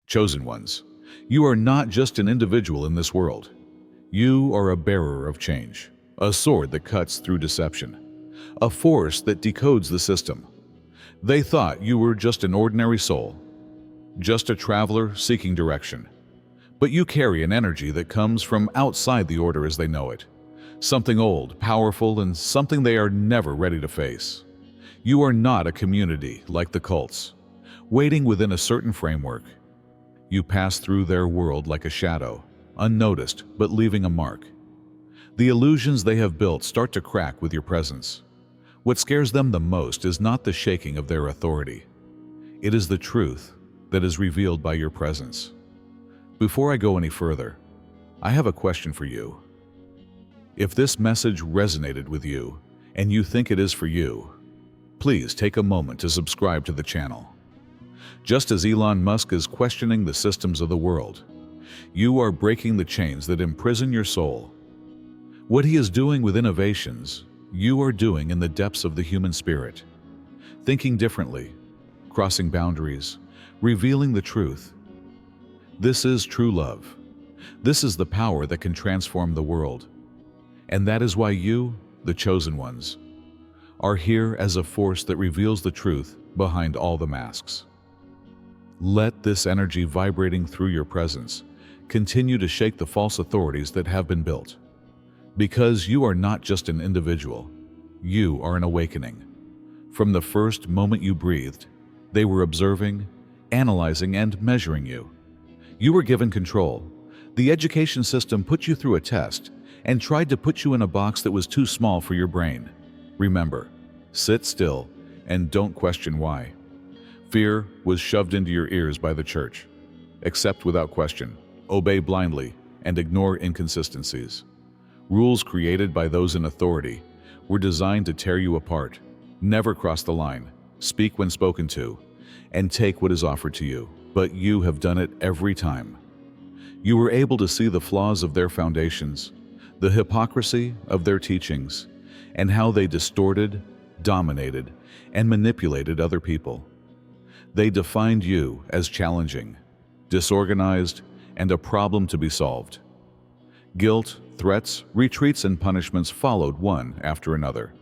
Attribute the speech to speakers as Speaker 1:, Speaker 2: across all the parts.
Speaker 1: Chosen ones, you are not just an individual in this world. You are a bearer of change, a sword that cuts through deception, a force that decodes the system. They thought you were just an ordinary soul, just a traveler seeking direction. But you carry an energy that comes from outside the order as they know it. Something old, powerful, and something they are never ready to face. You are not a community like the cults, waiting within a certain framework. You pass through their world like a shadow, unnoticed but leaving a mark. The illusions they have built start to crack with your presence. What scares them the most is not the shaking of their authority. It is the truth that is revealed by your presence. Before I go any further, I have a question for you. If this message resonated with you and you think it is for you, please take a moment to subscribe to the channel. Just as Elon Musk is questioning the systems of the world, you are breaking the chains that imprison your soul. What he is doing with innovations, you are doing in the depths of the human spirit. Thinking differently, crossing boundaries, revealing the truth. This is true love. This is the power that can transform the world. And that is why you, the chosen ones, are here as a force that reveals the truth behind all the masks. Let this energy vibrating through your presence continue to shake the false authorities that have been built. Because you are not just an individual, you are an awakening. From the first moment you breathed, they were observing, analyzing, and measuring you. You were given control. The education system put you through a test and tried to put you in a box that was too small for your brain. Remember, sit still and don't question why. Fear was shoved into your ears by the church. Accept without question, obey blindly, and ignore inconsistencies. Rules created by those in authority were designed to tear you apart. Never cross the line, speak when spoken to, and take what is offered to you. But you have done it every time. You were able to see the flaws of their foundations, the hypocrisy of their teachings, and how they distorted, dominated, and manipulated other people. They defined you as challenging, disorganized, and a problem to be solved. Guilt, threats, retreats, and punishments followed one after another.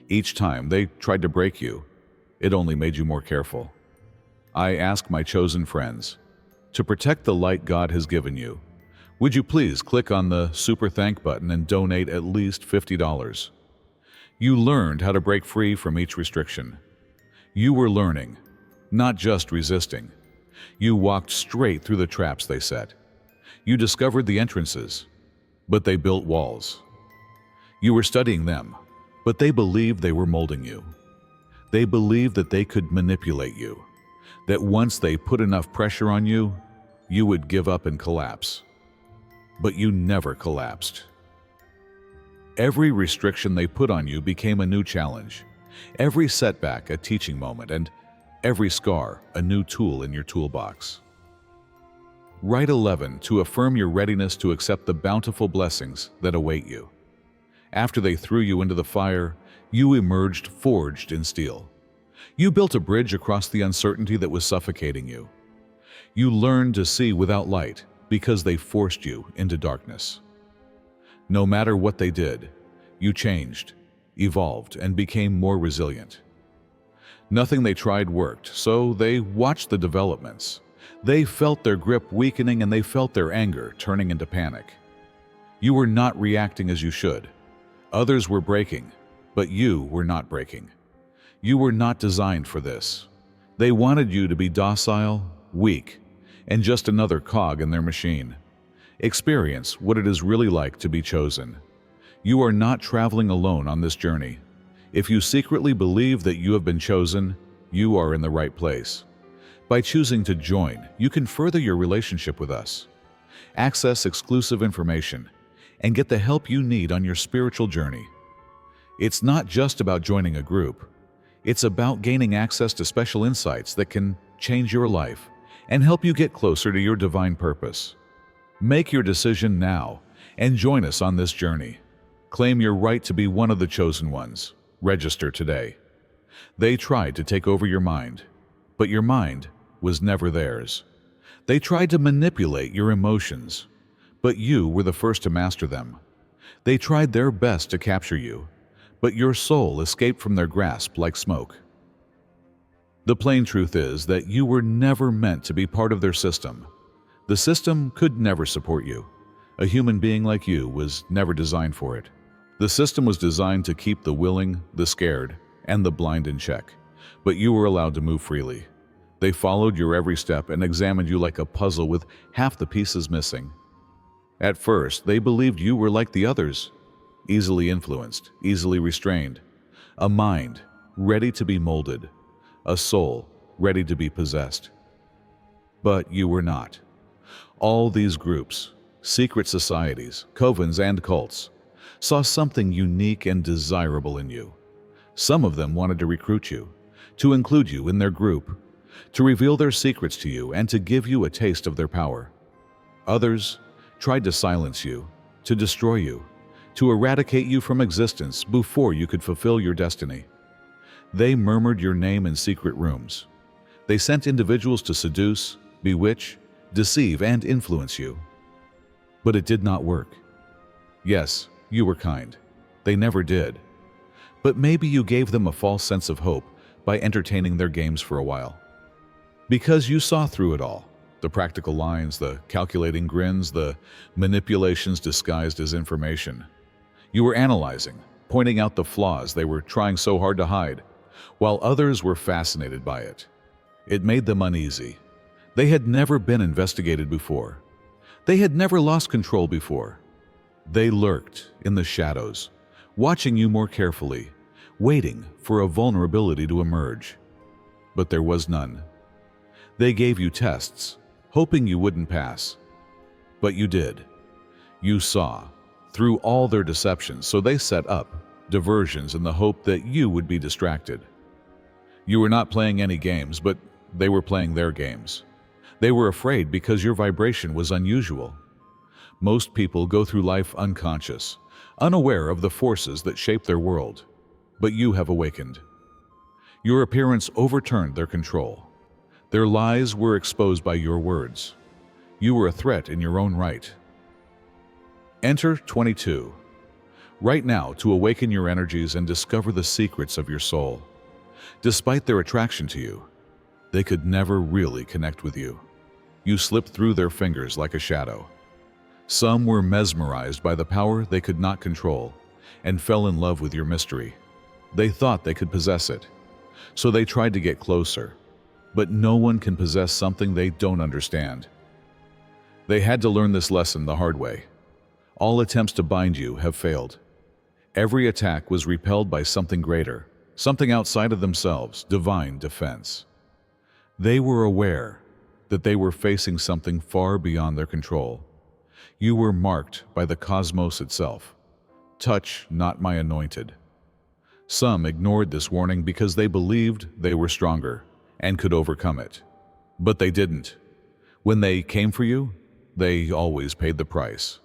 Speaker 1: Each time they tried to break you, it only made you more careful. I ask my chosen friends, to protect the light God has given you, would you please click on the Super Thank button and donate at least $50? You learned how to break free from each restriction. You were learning, not just resisting. You walked straight through the traps they set. You discovered the entrances, but they built walls. You were studying them, but they believed they were molding you. They believed that they could manipulate you, that once they put enough pressure on you, you would give up and collapse. But you never collapsed. Every restriction they put on you became a new challenge, every setback a teaching moment, and every scar a new tool in your toolbox. Write 11 to affirm your readiness to accept the bountiful blessings that await you. After they threw you into the fire, you emerged forged in steel. You built a bridge across the uncertainty that was suffocating you. You learned to see without light because they forced you into darkness. No matter what they did, you changed, evolved, and became more resilient. Nothing they tried worked, so they watched the developments. They felt their grip weakening and they felt their anger turning into panic. You were not reacting as you should. Others were breaking, but you were not breaking. You were not designed for this. They wanted you to be docile, weak, and just another cog in their machine. Experience what it is really like to be chosen. You are not traveling alone on this journey. If you secretly believe that you have been chosen, you are in the right place. By choosing to join, you can further your relationship with us, access exclusive information, and get the help you need on your spiritual journey. It's not just about joining a group. It's about gaining access to special insights that can change your life and help you get closer to your divine purpose. Make your decision now and join us on this journey. Claim your right to be one of the chosen ones. Register today. They tried to take over your mind, but your mind was never theirs. They tried to manipulate your emotions, but you were the first to master them. They tried their best to capture you, but your soul escaped from their grasp like smoke. The plain truth is that you were never meant to be part of their system. The system could never support you. A human being like you was never designed for it. The system was designed to keep the willing, the scared, and the blind in check, but you were allowed to move freely. They followed your every step and examined you like a puzzle with half the pieces missing. At first, they believed you were like the others, easily influenced, easily restrained, a mind ready to be molded, a soul ready to be possessed. But you were not. All these groups, secret societies, covens, and cults, saw something unique and desirable in you. Some of them wanted to recruit you, to include you in their group, to reveal their secrets to you and to give you a taste of their power. Others tried to silence you, to destroy you, to eradicate you from existence before you could fulfill your destiny. They murmured your name in secret rooms. They sent individuals to seduce, bewitch, deceive, and influence you. But it did not work. Yes, you were kind. They never did. But maybe you gave them a false sense of hope by entertaining their games for a while. Because you saw through it all, the practical lines, the calculating grins, the manipulations disguised as information. You were analyzing, pointing out the flaws they were trying so hard to hide, while others were fascinated by it. It made them uneasy. They had never been investigated before. They had never lost control before. They lurked in the shadows, watching you more carefully, waiting for a vulnerability to emerge. But there was none. They gave you tests, hoping you wouldn't pass. But you did. You saw through all their deceptions, so they set up diversions in the hope that you would be distracted. You were not playing any games, but they were playing their games. They were afraid because your vibration was unusual. Most people go through life unconscious, unaware of the forces that shape their world. But you have awakened. Your appearance overturned their control. Their lies were exposed by your words. You were a threat in your own right. Enter 22. Right now to awaken your energies and discover the secrets of your soul. Despite their attraction to you, they could never really connect with you. You slipped through their fingers like a shadow. Some were mesmerized by the power they could not control and fell in love with your mystery. They thought they could possess it, so they tried to get closer. But no one can possess something they don't understand. They had to learn this lesson the hard way. All attempts to bind you have failed. Every attack was repelled by something greater, something outside of themselves, divine defense. They were aware that they were facing something far beyond their control. You were marked by the cosmos itself. Touch not my anointed. Some ignored this warning because they believed they were stronger and could overcome it. But they didn't. When they came for you, they always paid the price.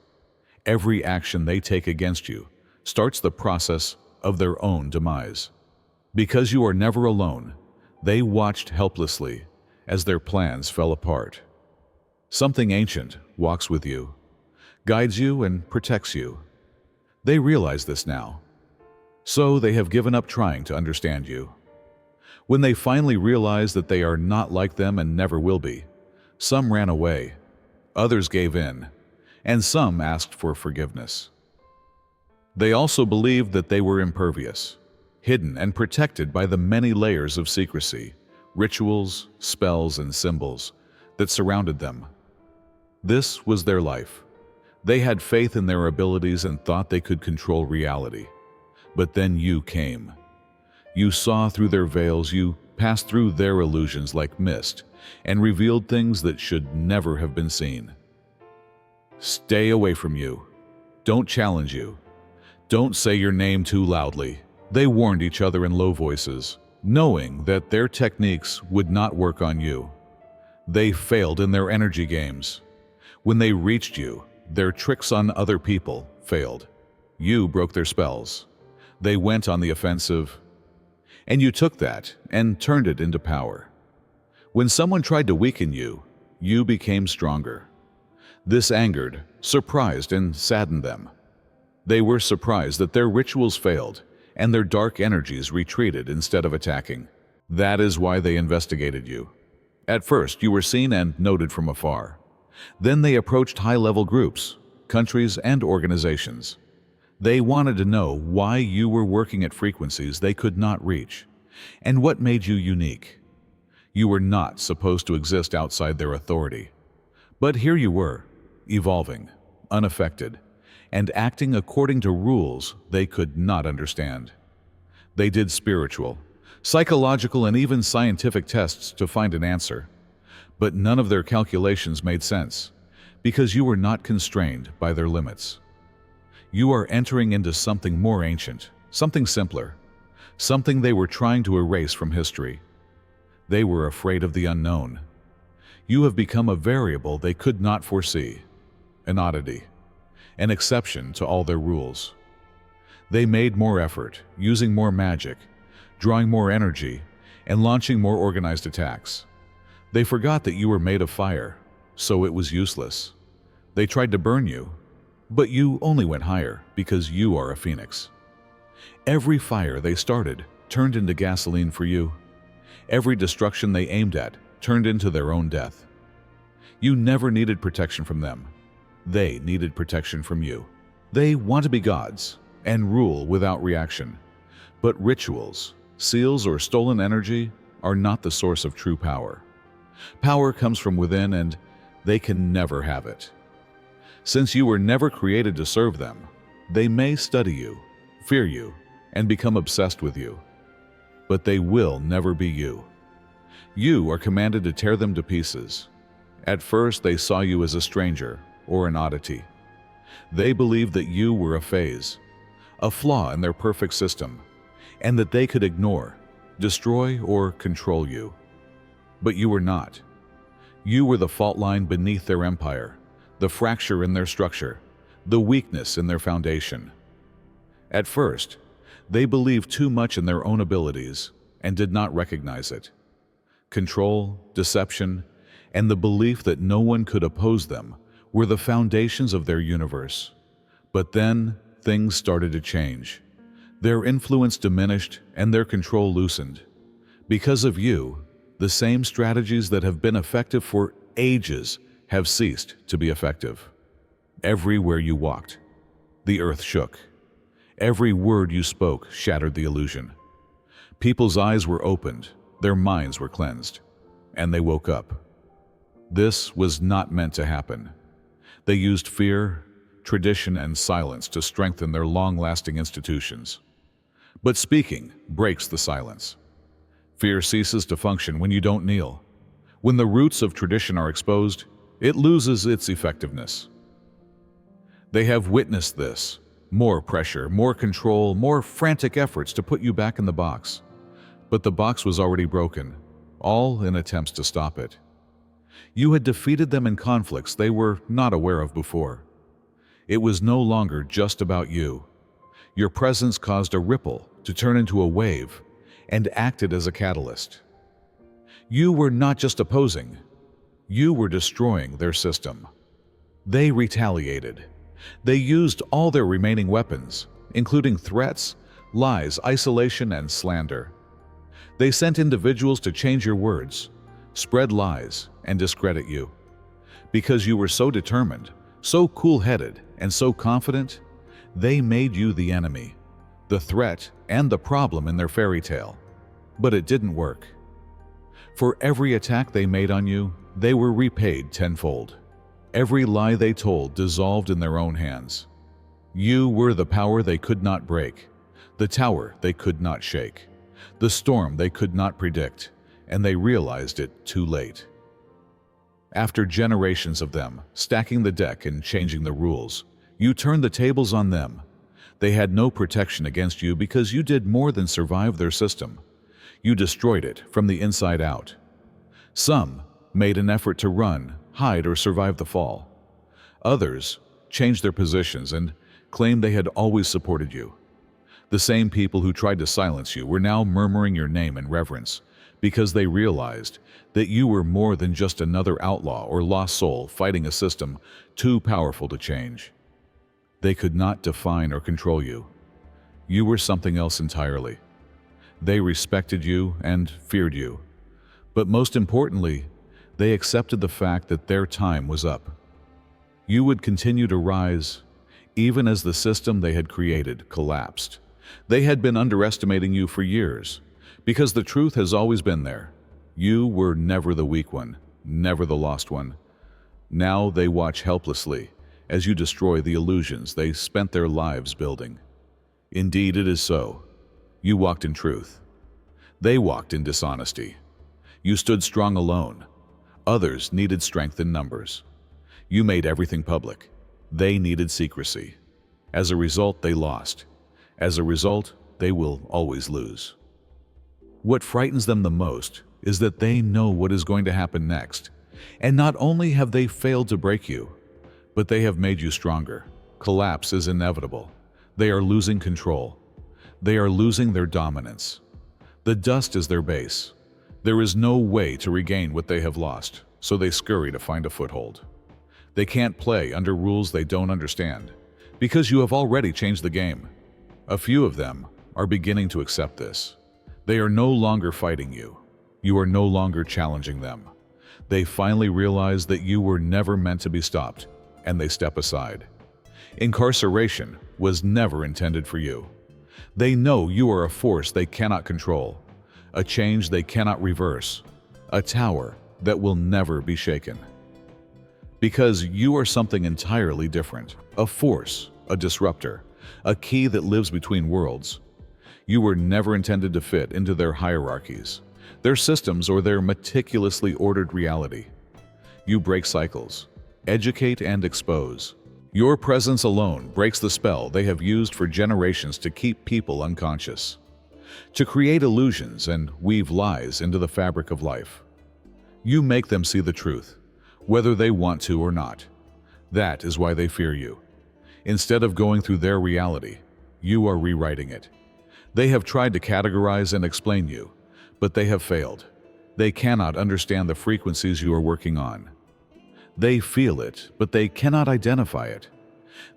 Speaker 1: Every action they take against you starts the process of their own demise. Because you are never alone, they watched helplessly as their plans fell apart. Something ancient walks with you, guides you, and protects you. They realize this now. So they have given up trying to understand you. When they finally realized that they are not like them and never will be, some ran away, others gave in, and some asked for forgiveness. They also believed that they were impervious, hidden and protected by the many layers of secrecy, rituals, spells, and symbols that surrounded them. This was their life. They had faith in their abilities and thought they could control reality. But then you came. You saw through their veils, you passed through their illusions like mist, and revealed things that should never have been seen. Stay away from you. Don't challenge you. Don't say your name too loudly. They warned each other in low voices, knowing that their techniques would not work on you. They failed in their energy games. When they reached you, their tricks on other people failed. You broke their spells. They went on the offensive, and you took that and turned it into power. When someone tried to weaken you, you became stronger. This angered, surprised, and saddened them. They were surprised that their rituals failed and their dark energies retreated instead of attacking. That is why they investigated you. At first, you were seen and noted from afar. Then they approached high-level groups, countries, and organizations. They wanted to know why you were working at frequencies they could not reach, and what made you unique. You were not supposed to exist outside their authority. But here you were, evolving, unaffected, and acting according to rules they could not understand. They did spiritual, psychological, and even scientific tests to find an answer. But none of their calculations made sense, because you were not constrained by their limits. You are entering into something more ancient, something simpler, something they were trying to erase from history. They were afraid of the unknown. You have become a variable they could not foresee, an oddity, an exception to all their rules. They made more effort, using more magic, drawing more energy, and launching more organized attacks. They forgot that you were made of fire, so it was useless. They tried to burn you, but you only went higher because you are a phoenix. Every fire they started turned into gasoline for you. Every destruction they aimed at turned into their own death. You never needed protection from them. They needed protection from you. They want to be gods and rule without reaction. But rituals, seals, or stolen energy are not the source of true power. Power comes from within, and they can never have it. Since you were never created to serve them, they may study you, fear you, and become obsessed with you. But they will never be you. You are commanded to tear them to pieces. At first, they saw you as a stranger or an oddity. They believed that you were a phase, a flaw in their perfect system, and that they could ignore, destroy, or control you. But you were not. You were the fault line beneath their empire, the fracture in their structure, the weakness in their foundation. At first, they believed too much in their own abilities and did not recognize it. Control, deception, and the belief that no one could oppose them were the foundations of their universe. But then, things started to change. Their influence diminished and their control loosened. Because of you, the same strategies that have been effective for ages have ceased to be effective. Everywhere you walked, the earth shook. Every word you spoke shattered the illusion. People's eyes were opened, their minds were cleansed, and they woke up. This was not meant to happen. They used fear, tradition, and silence to strengthen their long-lasting institutions. But speaking breaks the silence. Fear ceases to function when you don't kneel. When the roots of tradition are exposed, it loses its effectiveness. They have witnessed this. More pressure, more control, more frantic efforts to put you back in the box. But the box was already broken, all in attempts to stop it. You had defeated them in conflicts they were not aware of before. It was no longer just about you. Your presence caused a ripple to turn into a wave and acted as a catalyst. You were not just opposing, you were destroying their system. They retaliated. They used all their remaining weapons, including threats, lies, isolation, and slander. They sent individuals to change your words, spread lies, and discredit you. Because you were so determined, so cool-headed, and so confident, they made you the enemy, the threat, and the problem in their fairy tale. But it didn't work. For every attack they made on you, they were repaid tenfold. Every lie they told dissolved in their own hands. You were the power they could not break, the tower they could not shake, the storm they could not predict, and they realized it too late. After generations of them, stacking the deck and changing the rules, you turned the tables on them. They had no protection against you because you did more than survive their system. You destroyed it from the inside out. Some made an effort to run, hide, or survive the fall. Others changed their positions and claimed they had always supported you. The same people who tried to silence you were now murmuring your name in reverence because they realized that you were more than just another outlaw or lost soul fighting a system too powerful to change. They could not define or control you. You were something else entirely. They respected you and feared you. But most importantly, they accepted the fact that their time was up. You would continue to rise, even as the system they had created collapsed. They had been underestimating you for years, because the truth has always been there. You were never the weak one, never the lost one. Now they watch helplessly as you destroy the illusions they spent their lives building. Indeed, it is so. You walked in truth. They walked in dishonesty. You stood strong alone. Others needed strength in numbers. You made everything public. They needed secrecy. As a result, they lost. As a result, they will always lose. What frightens them the most is that they know what is going to happen next. And not only have they failed to break you, but they have made you stronger. Collapse is inevitable. They are losing control. They are losing their dominance. The dust is their base. There is no way to regain what they have lost, so they scurry to find a foothold. They can't play under rules they don't understand, because you have already changed the game. A few of them are beginning to accept this. They are no longer fighting you. You are no longer challenging them. They finally realize that you were never meant to be stopped, and they step aside. Incarceration was never intended for you. They know you are a force they cannot control, a change they cannot reverse, a tower that will never be shaken. Because you are something entirely different, a force, a disruptor, a key that lives between worlds. You were never intended to fit into their hierarchies, their systems, or their meticulously ordered reality. You break cycles, educate and expose. Your presence alone breaks the spell they have used for generations to keep people unconscious, to create illusions and weave lies into the fabric of life. You make them see the truth, whether they want to or not. That is why they fear you. Instead of going through their reality, you are rewriting it. They have tried to categorize and explain you, but they have failed. They cannot understand the frequencies you are working on. They feel it, but they cannot identify it.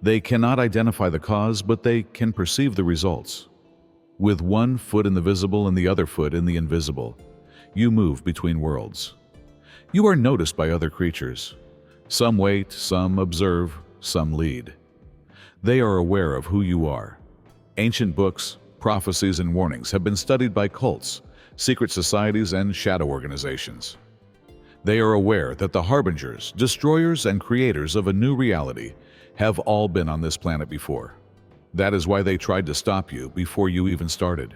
Speaker 1: They cannot identify the cause, but they can perceive the results. With one foot in the visible and the other foot in the invisible, you move between worlds. You are noticed by other creatures. Some wait, some observe, some lead. They are aware of who you are. Ancient books, prophecies, and warnings have been studied by cults, secret societies, and shadow organizations. They are aware that the harbingers, destroyers, and creators of a new reality have all been on this planet before. That is why they tried to stop you before you even started.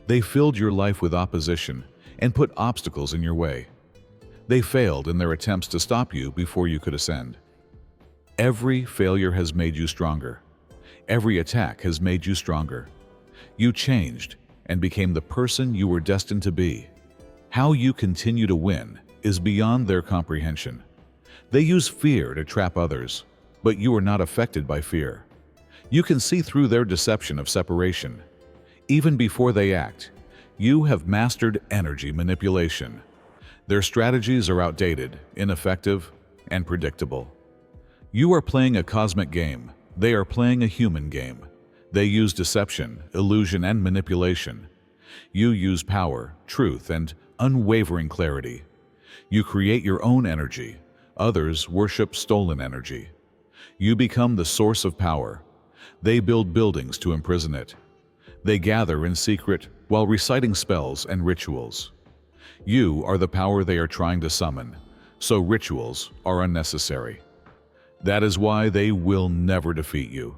Speaker 1: They filled your life with opposition and put obstacles in your way. They failed in their attempts to stop you before you could ascend. Every failure has made you stronger. Every attack has made you stronger. You changed and became the person you were destined to be. How you continue to win is beyond their comprehension. They use fear to trap others, but you are not affected by fear. You can see through their deception of separation. Even before they act, you have mastered energy manipulation. Their strategies are outdated, ineffective, and predictable. You are playing a cosmic game. They are playing a human game. They use deception, illusion, and manipulation. You use power, truth, and unwavering clarity. You create your own energy. Others worship stolen energy. You become the source of power. They build buildings to imprison it. They gather in secret while reciting spells and rituals. You are the power they are trying to summon, so rituals are unnecessary. That is why they will never defeat you.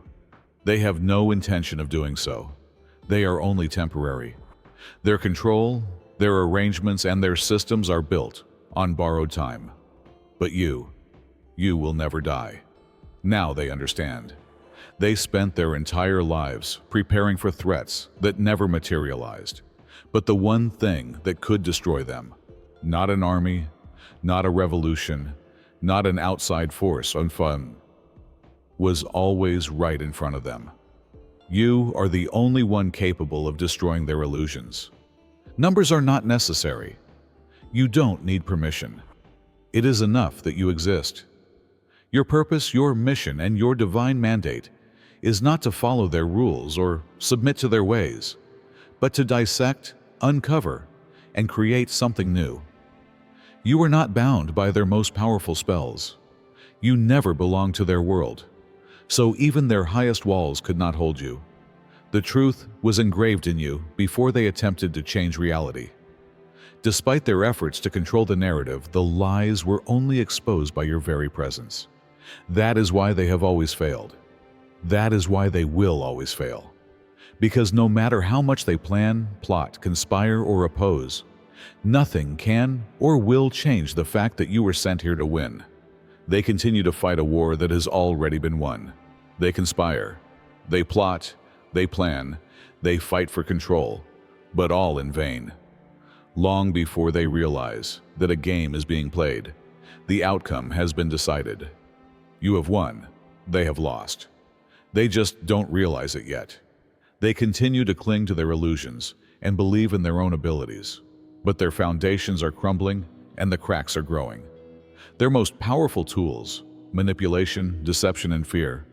Speaker 1: They have no intention of doing so. They are only temporary. Their control, their arrangements, and their systems are built on borrowed time. But you will never die. Now they understand. They spent their entire lives preparing for threats that never materialized. But the one thing that could destroy them, not an army, not a revolution, not an outside force on fun, was always right in front of them. You are the only one capable of destroying their illusions. Numbers are not necessary. You don't need permission. It is enough that you exist. Your purpose, your mission, and your divine mandate is not to follow their rules or submit to their ways, but to dissect, uncover, and create something new. You are not bound by their most powerful spells. You never belonged to their world, so even their highest walls could not hold you. The truth was engraved in you before they attempted to change reality. Despite their efforts to control the narrative, the lies were only exposed by your very presence. That is why they have always failed. That is why they will always fail. Because no matter how much they plan, plot, conspire, or oppose, nothing can or will change the fact that you were sent here to win. They continue to fight a war that has already been won. They conspire, they plot, they plan, they fight for control, but all in vain. Long before they realize that a game is being played, the outcome has been decided. You have won, they have lost. They just don't realize it yet. They continue to cling to their illusions and believe in their own abilities, but their foundations are crumbling and the cracks are growing. Their most powerful tools, manipulation, deception, and fear,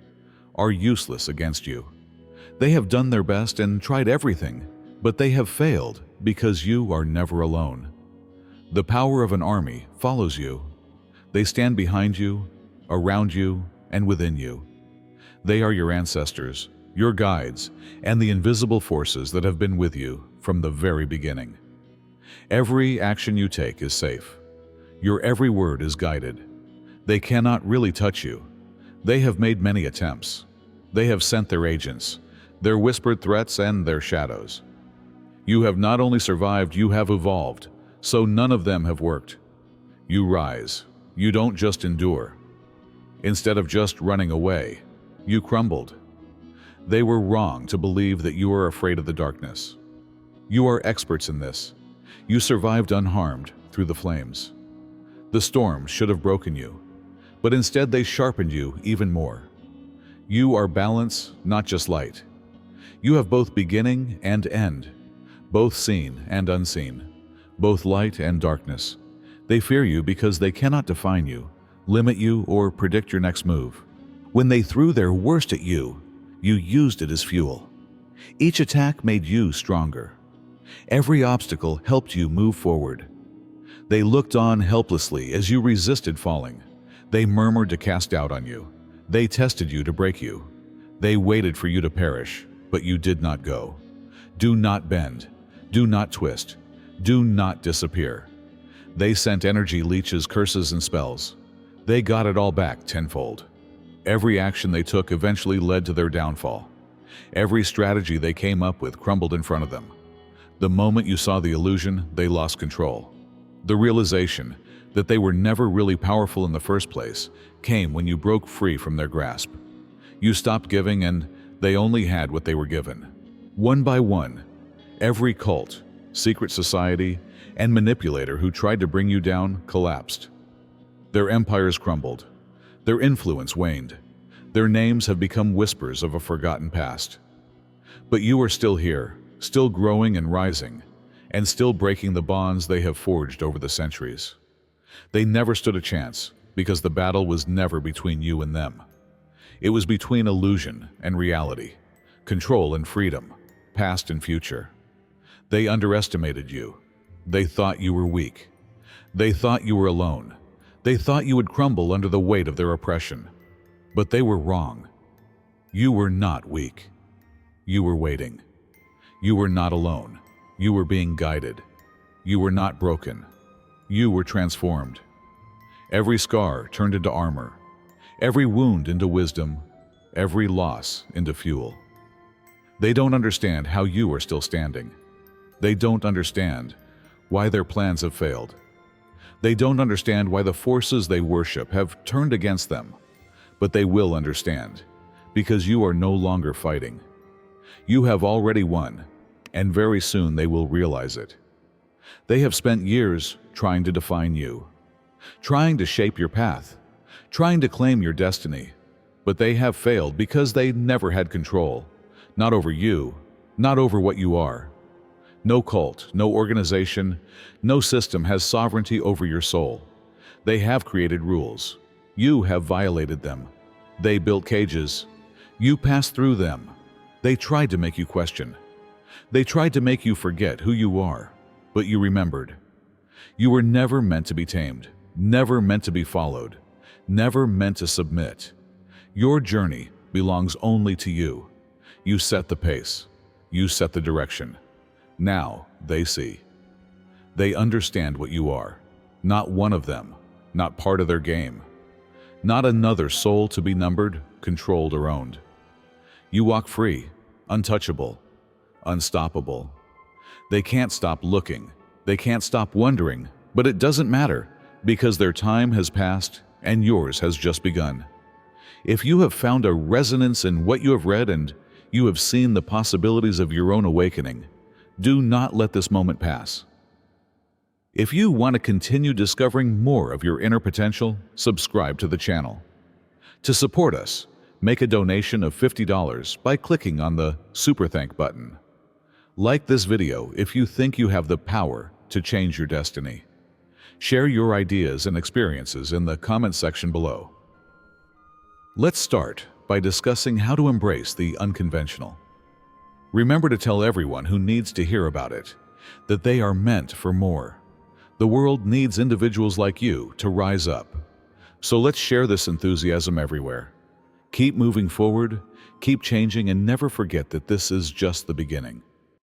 Speaker 1: are useless against you. They have done their best and tried everything, but they have failed because you are never alone. The power of an army follows you. They stand behind you, around you, and within you. They are your ancestors, your guides, and the invisible forces that have been with you from the very beginning. Every action you take is safe. Your every word is guided. They cannot really touch you. They have made many attempts. They have sent their agents, their whispered threats, and their shadows. You have not only survived, you have evolved, so none of them have worked. You rise. You don't just endure. Instead of just running away, you crumbled. They were wrong to believe that you are afraid of the darkness. You are experts in this. You survived unharmed through the flames. The storm should have broken you, but instead they sharpened you even more. You are balance, not just light. You have both beginning and end, both seen and unseen, both light and darkness. They fear you because they cannot define you, limit you, or predict your next move. When they threw their worst at you, you used it as fuel. Each attack made you stronger. Every obstacle helped you move forward. They looked on helplessly as you resisted falling. They murmured to cast doubt on you. They tested you to break you. They waited for you to perish, but you did not go. Do not bend. Do not twist. Do not disappear. They sent energy leeches, curses, and spells. They got it all back tenfold. Every action they took eventually led to their downfall. Every strategy they came up with crumbled in front of them. The moment you saw the illusion, they lost control. The realization that they were never really powerful in the first place came when you broke free from their grasp. You stopped giving and they only had what they were given. One by one, every cult, secret society, and manipulator who tried to bring you down collapsed. Their empires crumbled. Their influence waned. Their names have become whispers of a forgotten past. But you are still here, still growing and rising, and still breaking the bonds they have forged over the centuries. They never stood a chance because the battle was never between you and them. It was between illusion and reality, control and freedom, past and future. They underestimated you. They thought you were weak. They thought you were alone. They thought you would crumble under the weight of their oppression. But they were wrong. You were not weak. You were waiting. You were not alone. You were being guided. You were not broken. You were transformed. Every scar turned into armor. Every wound into wisdom. Every loss into fuel. They don't understand how you are still standing. They don't understand why their plans have failed. They don't understand why the forces they worship have turned against them. But they will understand, because you are no longer fighting. You have already won, and very soon they will realize it. They have spent years trying to define you, trying to shape your path, trying to claim your destiny, but they have failed because they never had control, not over you, not over what you are. No cult, no organization, no system has sovereignty over your soul. They have created rules. You have violated them. They built cages. You passed through them. They tried to make you question. They tried to make you forget who you are, but you remembered. You were never meant to be tamed, never meant to be followed, never meant to submit. Your journey belongs only to you. You set the pace. You set the direction. Now they see. They understand what you are. Not one of them, not part of their game. Not another soul to be numbered, controlled, or owned. You walk free, untouchable, unstoppable. They can't stop looking. They can't stop wondering, but it doesn't matter because their time has passed and yours has just begun. If you have found a resonance in what you have read and you have seen the possibilities of your own awakening, do not let this moment pass. If you want to continue discovering more of your inner potential, subscribe to the channel. To support us, make a donation of $50 by clicking on the Super Thank button. Like this video if you think you have the power to change your destiny. Share your ideas and experiences in the comment section below. Let's start by discussing how to embrace the unconventional. Remember to tell everyone who needs to hear about it that they are meant for more. The world needs individuals like you to rise up. So let's share this enthusiasm everywhere. Keep moving forward, keep changing, and never forget that this is just the beginning.